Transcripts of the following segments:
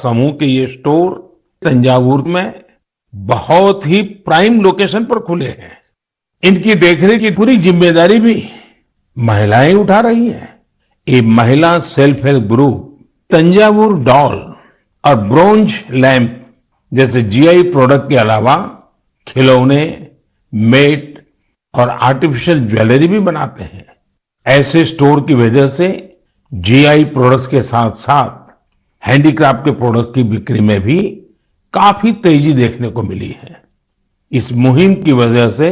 समूह के ये स्टोर तंजावुर में बहुत ही प्राइम लोकेशन पर खुले हैं। इनकी देखरेख की पूरी जिम्मेदारी भी महिलाएं उठा रही हैं। ये महिला self help group Thanjavur doll और ब्रोंज लैंप जैसे जीआई प्रोडक्ट के अलावा खिलौने, मेट और आर्टिफिशियल ज्वेलरी भी बनाते हैं। ऐसे स्टोर की वजह से जीआई प्रोडक्ट्स के साथ साथ हैंडीक्राफ्ट के प्रोडक्ट की बिक्री में भी काफी तेजी देखने को मिली है। इस मुहिम की वजह से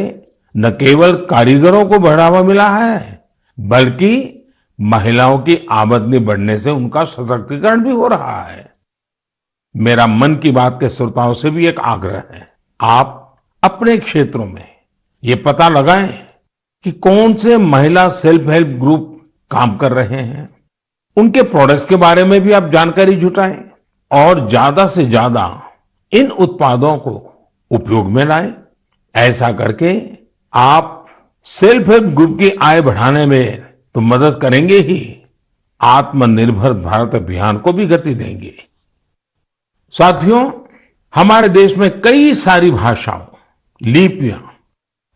न केवल कारीगरों को बढ़ावा मिला है, बल्कि महिलाओं की आमदनी बढ़ने से उनका सशक्तिकरण भी हो रहा है। मेरा मन की बात के श्रोताओं से भी एक आग्रह है, आप अपने क्षेत्रों में ये पता लगाएं कि कौन से महिला सेल्फ हेल्प ग्रुप काम कर रहे हैं। उनके प्रोडक्ट्स के बारे में भी आप जानकारी जुटाएं और ज्यादा से ज्यादा इन उत्पादों को उपयोग में लाएं। ऐसा करके आप सेल्फ हेल्प ग्रुप की आय बढ़ाने में तो मदद करेंगे ही, आत्मनिर्भर भारत अभियान को भी गति देंगे। साथियों, हमारे देश में कई सारी भाषाओं, लिपियां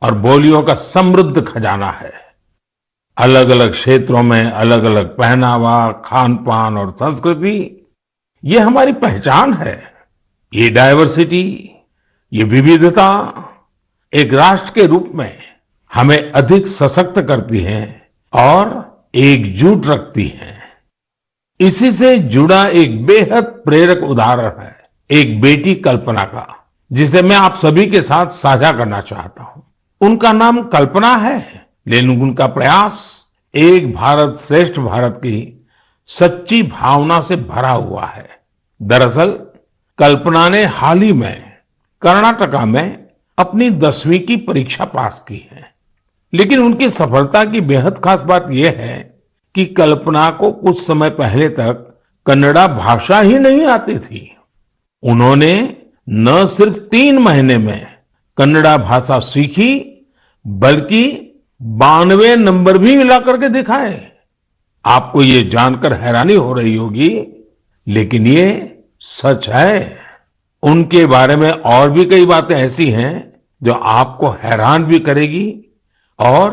और बोलियों का समृद्ध खजाना है। अलग अलग क्षेत्रों में अलग अलग पहनावा, खान पान और संस्कृति, ये हमारी पहचान है। ये डायवर्सिटी, ये विविधता एक राष्ट्र के रूप में हमें अधिक सशक्त करती है और एकजुट रखती है। इसी से जुड़ा एक बेहद प्रेरक उदाहरण है एक बेटी कल्पना का, जिसे मैं आप सभी के साथ साझा करना चाहता हूं। उनका नाम कल्पना है, लेकिन उनका प्रयास एक भारत श्रेष्ठ भारत की सच्ची भावना से भरा हुआ है। दरअसल कल्पना ने हाल ही में कर्नाटका में अपनी 10वीं की परीक्षा पास की है। लेकिन उनकी सफलता की बेहद खास बात यह है कि कल्पना को कुछ समय पहले तक कन्नड़ा भाषा ही नहीं आती थी। उन्होंने न सिर्फ 3 महीने में कन्नड़ा भाषा सीखी, बल्कि 92 नंबर भी मिला करके दिखाए। आपको ये जानकर हैरानी हो रही होगी, लेकिन ये सच है। उनके बारे में और भी कई बातें ऐसी हैं जो आपको हैरान भी करेगी और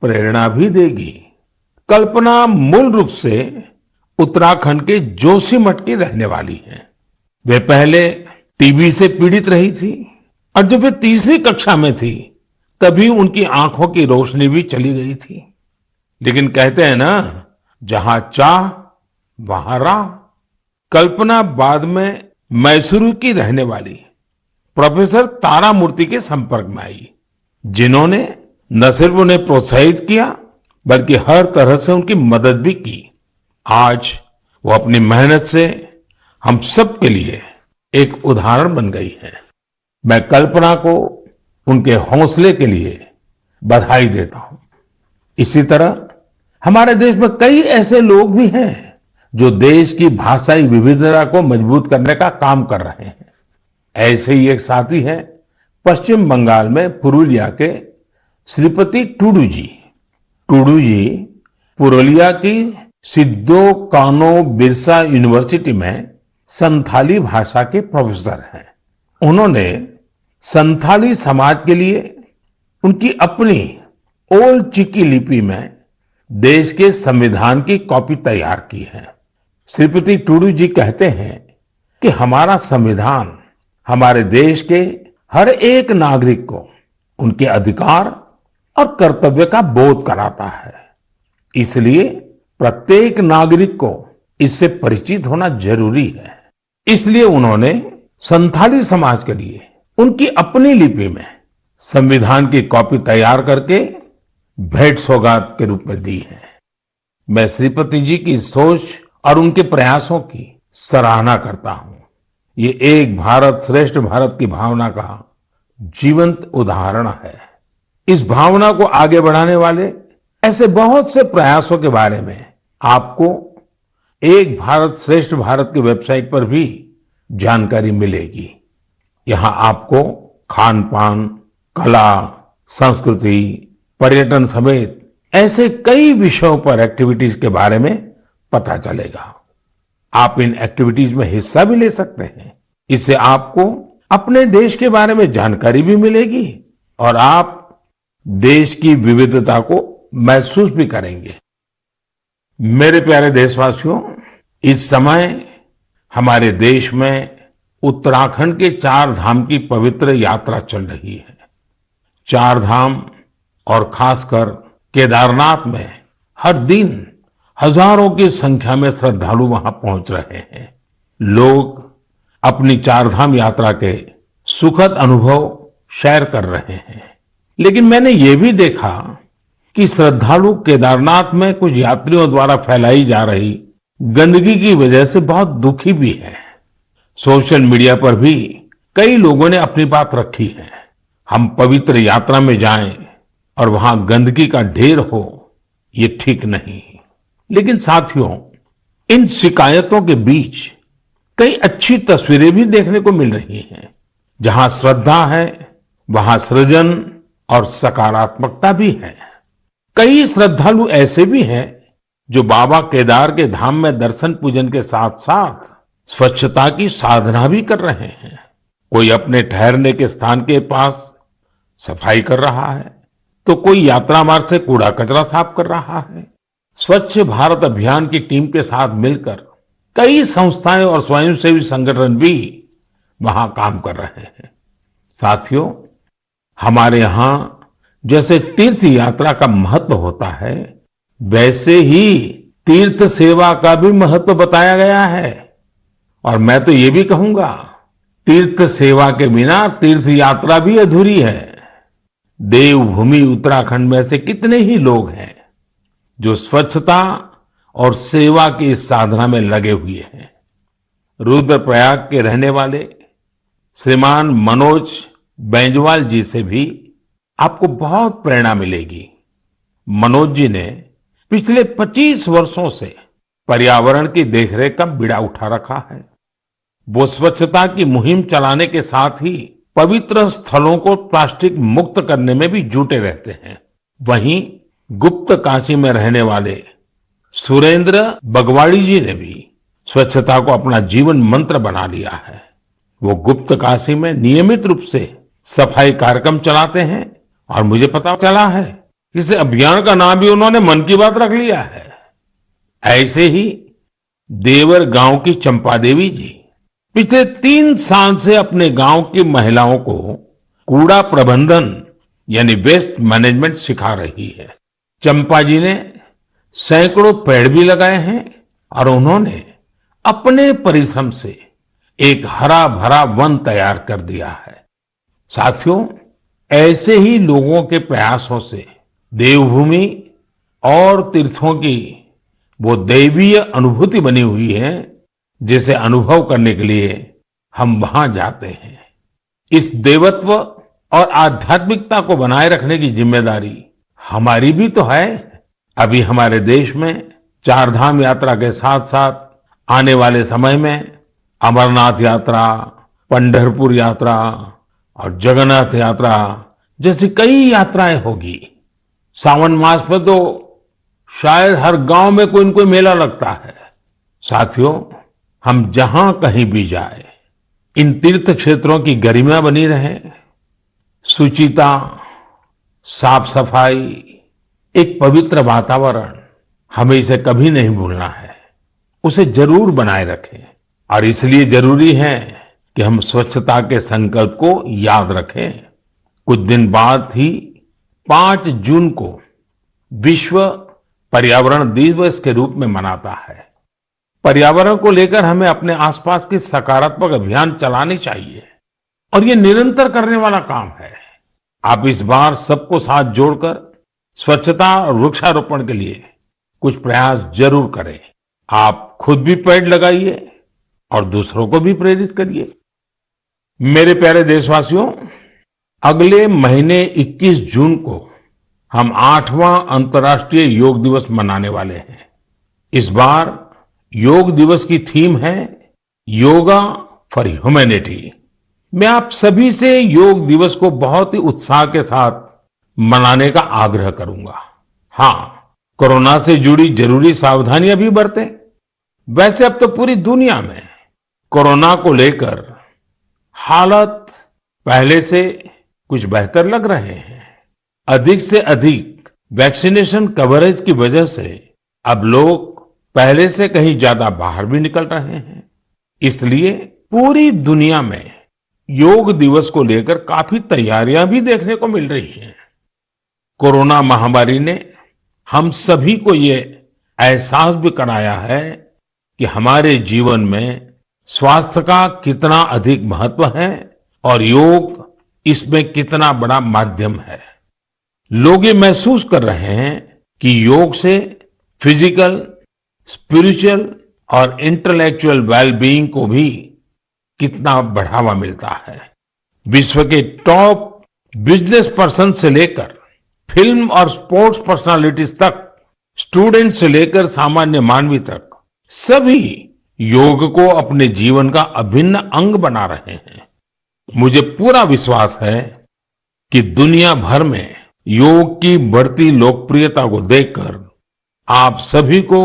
प्रेरणा भी देगी। कल्पना मूल रूप से उत्तराखंड के जोशीमठ की रहने वाली है। वे पहले टीबी से पीड़ित रही थी और जब वे तीसरी कक्षा में थी, तभी उनकी आंखों की रोशनी भी चली गई थी। लेकिन कहते हैं ना, जहां चाह वहां राह। कल्पना बाद में मैसूरू की रहने वाली प्रोफेसर तारामूर्ति के संपर्क में आई, जिन्होंने न सिर्फ उन्हें प्रोत्साहित किया, बल्कि हर तरह से उनकी मदद भी की। आज वो अपनी मेहनत से हम सब के लिए एक उदाहरण बन गई है। मैं कल्पना को उनके हौसले के लिए बधाई देता हूं। इसी तरह हमारे देश में कई ऐसे लोग भी हैं जो देश की भाषाई विविधता को मजबूत करने का काम कर रहे हैं। ऐसे ही एक साथी हैं पश्चिम बंगाल में पुरुलिया के श्रीपति टूडू जी। टूडू जी पुरुलिया की सिद्धो कानो बिरसा यूनिवर्सिटी में संथाली भाषा के प्रोफेसर हैं। उन्होंने संथाली समाज के लिए उनकी अपनी ओल्ड चिकी लिपि में देश के संविधान की कॉपी तैयार की है। श्रीपति टूडू जी कहते हैं कि हमारा संविधान हमारे देश के हर एक नागरिक को उनके अधिकार और कर्तव्य का बोध कराता है। इसलिए प्रत्येक नागरिक को इससे परिचित होना जरूरी है। इसलिए उन्होंने संथाली समाज के लिए उनकी अपनी लिपि में संविधान की कॉपी तैयार करके भेंट सौगात के रूप में दी है। मैं श्रीपति जी की सोच और उनके प्रयासों की सराहना करता हूं। ये एक भारत श्रेष्ठ भारत की भावना का जीवंत उदाहरण है। इस भावना को आगे बढ़ाने वाले ऐसे बहुत से प्रयासों के बारे में आपको एक भारत श्रेष्ठ भारत की वेबसाइट पर भी जानकारी मिलेगी। यहां आपको खान पान, कला, संस्कृति, पर्यटन समेत ऐसे कई विषयों पर एक्टिविटीज के बारे में पता चलेगा। आप इन एक्टिविटीज में हिस्सा भी ले सकते हैं। इससे आपको अपने देश के बारे में जानकारी भी मिलेगी और आप देश की विविधता को महसूस भी करेंगे। मेरे प्यारे देशवासियों, इस समय हमारे देश में उत्तराखंड के 4 धाम की पवित्र यात्रा चल रही है। 4 धाम और खासकर केदारनाथ में हर दिन हजारों की संख्या में श्रद्धालु वहां पहुंच रहे हैं। लोग अपनी 4 धाम यात्रा के सुखद अनुभव शेयर कर रहे हैं। लेकिन मैंने ये भी देखा कि श्रद्धालु केदारनाथ में कुछ यात्रियों द्वारा फैलाई जा रही गंदगी की वजह से बहुत दुखी भी है। सोशल मीडिया पर भी कई लोगों ने अपनी बात रखी है। हम पवित्र यात्रा में जाएं और वहां गंदगी का ढेर हो, ये ठीक नहीं। लेकिन साथियों, इन शिकायतों के बीच कई अच्छी तस्वीरें भी देखने को मिल रही हैं। जहां श्रद्धा है, वहां सृजन और सकारात्मकता भी है। कई श्रद्धालु ऐसे भी हैं जो बाबा केदार के धाम में दर्शन पूजन के साथ साथ स्वच्छता की साधना भी कर रहे हैं। कोई अपने ठहरने के स्थान के पास सफाई कर रहा है, तो कोई यात्रा मार्ग से कूड़ा कचरा साफ कर रहा है। स्वच्छ भारत अभियान की टीम के साथ मिलकर कई संस्थाएं और स्वयंसेवी संगठन भी वहां काम कर रहे हैं। साथियों, हमारे यहां जैसे तीर्थ यात्रा का महत्व होता है, वैसे ही तीर्थ सेवा का भी महत्व बताया गया है। और मैं तो ये भी कहूंगा, तीर्थ सेवा के बिना तीर्थ यात्रा भी अधूरी है। देवभूमि उत्तराखंड में से कितने ही लोग हैं जो स्वच्छता और सेवा की इस साधना में लगे हुए हैं। रुद्रप्रयाग के रहने वाले श्रीमान मनोज बैंजवाल जी से भी आपको बहुत प्रेरणा मिलेगी। मनोज जी ने पिछले 25 वर्षों से पर्यावरण की देखरेख का बीड़ा उठा रखा है। वो स्वच्छता की मुहिम चलाने के साथ ही पवित्र स्थलों को प्लास्टिक मुक्त करने में भी जुटे रहते हैं। वहीं गुप्त काशी में रहने वाले सुरेंद्र बगवाड़ी जी ने भी स्वच्छता को अपना जीवन मंत्र बना लिया है। वो गुप्त काशी में नियमित रूप से सफाई कार्यक्रम चलाते हैं और मुझे पता चला है कि इस अभियान का नाम भी उन्होंने मन की बात रख लिया है। ऐसे ही देवर गांव की चंपा देवी जी पिछले 3 साल से अपने गांव की महिलाओं को कूड़ा प्रबंधन यानी वेस्ट मैनेजमेंट सिखा रही है। चंपा जी ने सैकड़ों पेड़ भी लगाए हैं और उन्होंने अपने परिश्रम से एक हरा भरा वन तैयार कर दिया है। साथियों, ऐसे ही लोगों के प्रयासों से देवभूमि और तीर्थों की वो दैवीय अनुभूति बनी हुई है, जिसे अनुभव करने के लिए हम वहां जाते हैं। इस देवत्व और आध्यात्मिकता को बनाए रखने की जिम्मेदारी हमारी भी तो है। अभी हमारे देश में 4 धाम यात्रा के साथ साथ आने वाले समय में अमरनाथ यात्रा, पंढरपुर यात्रा और जगन्नाथ यात्रा जैसी कई यात्राएं होगी। सावन मास में तो शायद हर गांव में कोई न कोई मेला लगता है। साथियों, हम जहां कहीं भी जाए, इन तीर्थ क्षेत्रों की गरिमा बनी रहे। शुचिता, साफ सफाई, एक पवित्र वातावरण, हमें इसे कभी नहीं भूलना है। उसे जरूर बनाए रखें और इसलिए जरूरी है कि हम स्वच्छता के संकल्प को याद रखें। कुछ दिन बाद ही 5 जून को विश्व पर्यावरण दिवस के रूप में मनाता है। पर्यावरण को लेकर हमें अपने आसपास की सकारात्मक अभियान चलाने चाहिए और ये निरंतर करने वाला काम है। आप इस बार सबको साथ जोड़कर स्वच्छता और वृक्षारोपण के लिए कुछ प्रयास जरूर करें। आप खुद भी पेड़ लगाइए और दूसरों को भी प्रेरित करिए। मेरे प्यारे देशवासियों, अगले महीने 21 जून को हम 8वां अंतर्राष्ट्रीय योग दिवस मनाने वाले हैं। इस बार योग दिवस की थीम है योगा फॉर ह्यूमैनिटी। मैं आप सभी से योग दिवस को बहुत ही उत्साह के साथ मनाने का आग्रह करूंगा। हाँ, कोरोना से जुड़ी जरूरी सावधानियां भी बरतें। वैसे अब तो पूरी दुनिया में कोरोना को लेकर हालात पहले से कुछ बेहतर लग रहे हैं। अधिक से अधिक वैक्सीनेशन कवरेज की वजह से अब लोग पहले से कहीं ज्यादा बाहर भी निकल रहे हैं। इसलिए पूरी दुनिया में योग दिवस को लेकर काफी तैयारियां भी देखने को मिल रही हैं। कोरोना महामारी ने हम सभी को ये एहसास भी कराया है कि हमारे जीवन में स्वास्थ्य का कितना अधिक महत्व है और योग इसमें कितना बड़ा माध्यम है। लोग ये महसूस कर रहे हैं कि योग से फिजिकल, स्पिरिचुअल और इंटेलेक्चुअल वेलबीइंग को भी कितना बढ़ावा मिलता है। विश्व के टॉप बिजनेस पर्सन से लेकर फिल्म और स्पोर्ट्स पर्सनालिटीज तक, स्टूडेंट से लेकर सामान्य मानवी तक, सभी योग को अपने जीवन का अभिन्न अंग बना रहे हैं। मुझे पूरा विश्वास है कि दुनिया भर में योग की बढ़ती लोकप्रियता को देखकर आप सभी को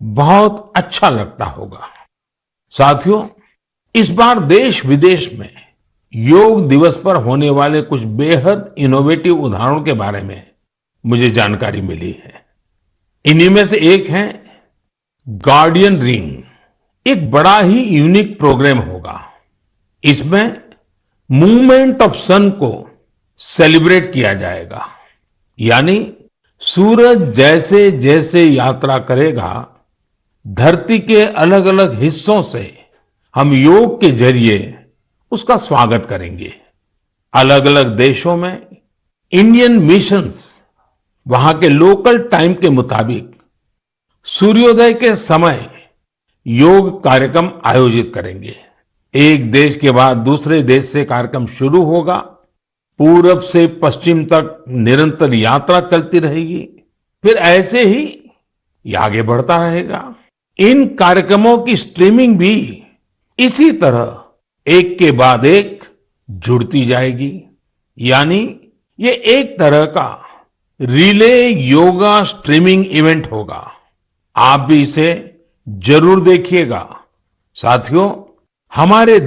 बहुत अच्छा लगता होगा। साथियों, इस बार देश विदेश में योग दिवस पर होने वाले कुछ बेहद इनोवेटिव उदाहरणों के बारे में मुझे जानकारी मिली है। इन्हीं में से एक है गार्डियन रिंग। एक बड़ा ही यूनिक प्रोग्राम होगा। इसमें मूवमेंट ऑफ सन को सेलिब्रेट किया जाएगा, यानी सूरज जैसे जैसे यात्रा करेगा, धरती के अलग अलग हिस्सों से हम योग के जरिए उसका स्वागत करेंगे। अलग अलग देशों में इंडियन मिशंस वहां के लोकल टाइम के मुताबिक सूर्योदय के समय योग कार्यक्रम आयोजित करेंगे। एक देश के बाद दूसरे देश से कार्यक्रम शुरू होगा। पूरब से पश्चिम तक निरंतर यात्रा चलती रहेगी। फिर ऐसे ही ये आगे बढ़ता रहेगा। इन कार्यक्रमों की स्ट्रीमिंग भी इसी तरह एक के बाद एक जुड़ती जाएगी। यानी ये एक तरह का रिले योगा स्ट्रीमिंग इवेंट होगा। आप भी इसे जरूर देखिएगा। साथियों, हमारे